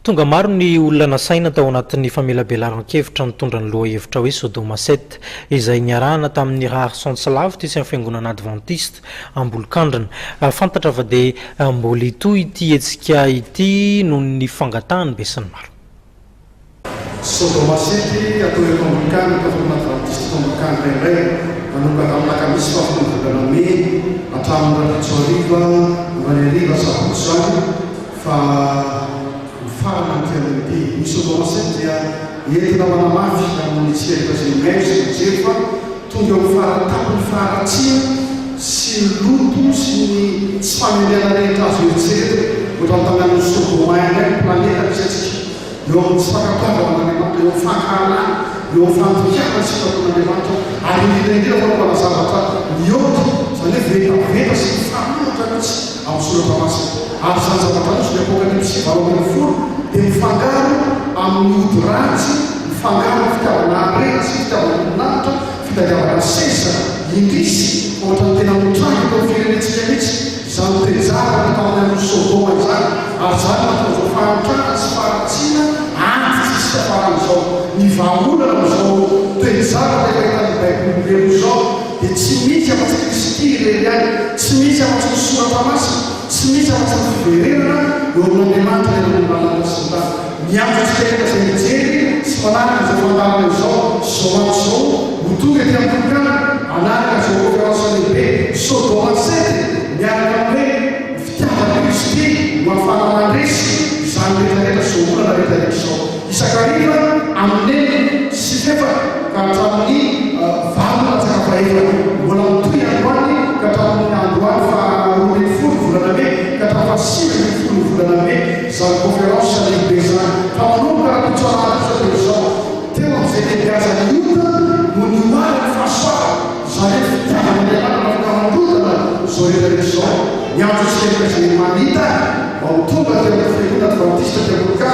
Tonga maro ny olona nasaina tao anatin'ny famelabelarana-kevitra nitondra ny lohahevitra hoe Sodoma 7 izay niarahana tamin'ny Arsantsilavy ty sy ny fiangonana Adventiste Ambolok'andrana. Fantatra fa dia mbola itoy ity hetsika ity noho ny fangatahany be sy ny maro. Sodoma 7 atao eto Ambolok'andrana fiangonana Adventiste Ambolok'andrana iray manomboka tamin'ny alakamisy fahafolon'ny volana May hatramin'ny ratsoariva maneriva sabotsy zany fa farana antian'ity ny Sodoma 7 dia entina manamafy amin'ny tsiraka izay maitso sy mijery fa tonga eo faratapony faharatsiana sy loto sy ny tsy famelana rehetra azo eritsereta ohatra amin'ny Sodoma indray planeta misy atsika eo amin'ny tsy fankatoavan'Andriamanitra, eo amin'ny fankalana, eo amin'ny fantokiana sy fataon'Andriamanitra ary indrindra fanaovana zavatra mihoatra izany hoe vetiveta sy mifanolotra mihitsy amin'ny soratra masina. Ary izany zavatra ny ny Apokalipsy 20 dia mifangaro amin'ny ody ratsy, mifangaro ny fitiavana arena sy fitiavana fitadiavana sesa indrisy ohatra ny tena mitranga tao firenentsika mihitsy izany tezara tamin'ny amin'ny Sodoma izany ary izany mahatonga fahamitrana sy faharatsiana antitsy sy afaran'izao ny vahaolana amin'izao tezara rehetrahitan'ny Baibolon'ireo izao dia tsy misy afa-tsy Kristy irery ihany, tsy misy afa-tsy ny soratra masina, tsy misy afa-tsy ny fiverenana eo amin'Andriamanitra eny amin'ny lalana sy ny tany. Miandro tsiraiky izay mijery sy manaraka izao fandarana izao zao ho tonga ety Ambolok'andrana anaraka izao conférence lehibe Sodoma 7 miaraka amin'ny fitiavana Kristy no ahafahana mandresy izany rehetrarehetra izao olana rehetrarehetra izao isakariva amin'ny sy fefatra ka hatramin'ny valona tsaka faefana mbola mitohy androany ka hatramin'ny androany faharoapolo volana May ka hatramin'ny fahasivy volana May izany conférence lehibe izany fa manomboka raha pitsoanaratra teo izao tena amin'izay tehiaza ny ota no ny oary ny fahasoava izany hoe fitiavana Andriamanitra fakamandrotana izao rehetrarehetra izao. Miandro tsiraiky izay manita ao tonga teo amin'ny fiangonana Adventiste teo Ambolok'andrana